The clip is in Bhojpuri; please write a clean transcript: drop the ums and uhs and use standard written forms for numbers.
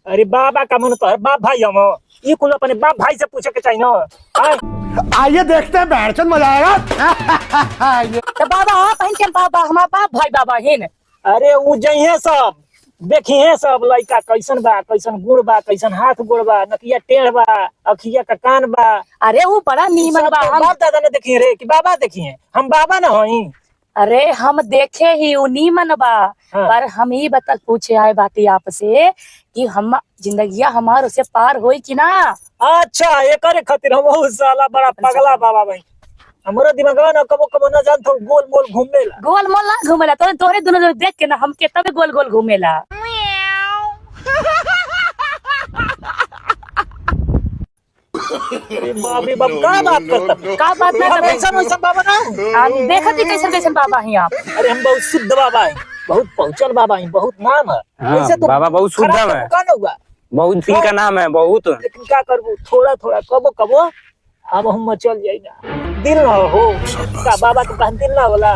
अरे बाबा का मन तो बाप भाई हम ये कुल अपने बाप भाई से पूछे के चाहिए ना। आइए देखते हैं बैठचंद मजा आएगा। तो बाबा आप हैं क्या बाबा हमारा बाप भाई बाबा है न। अरे उ जइहे सब देखिए सब लड़का कैसन बा, कैसन गुड़ बा, कैसन हाथ गोड़ बा, नकिया टेढ़ बा, अखिया का कान बा। अरे वो बड़ा नीमन बा। हम बाप दादा ने देखिए रे कि बाबा देखिए हम बाबा ना हई। अरे हम देखे ही वो नीमन बा। हाँ। पर हम ही बता पूछे आए बाती आपसे कि हम जिंदगिया हमार उसे पार होई कि ना। अच्छा एकरे खातिर हम बहुत साला बड़ा पगला बाबा भाई। हमारा दिमागवा ना कबो कबो ना जानतो गोल गोल घूमेला। गोल मोल ना घूमेला तो तोरे दोनों जन देख के ना हमके तबे गोल गोल घूमेला। अरे बाबी बाप का बात करता, का बात ना करे। कैसा वैसा बाबा ना। हम देखत ही कैसन कैसन बाबा हैं आप। अरे हम बहुत शुद्ध बाबा है, बहुत पहुंचल बाबा है, बहुत नाम है। हाँ, वैसे तो बाबा बहुत शुद्ध खराब है। दुकान होगा बहुत फी का नाम है बहुत। लेकिन क्या करबो थोड़ा थोड़ा कबो कबो अब हम चल जाई ना। दिल ना हो का बाबा के पास दिल ना होला।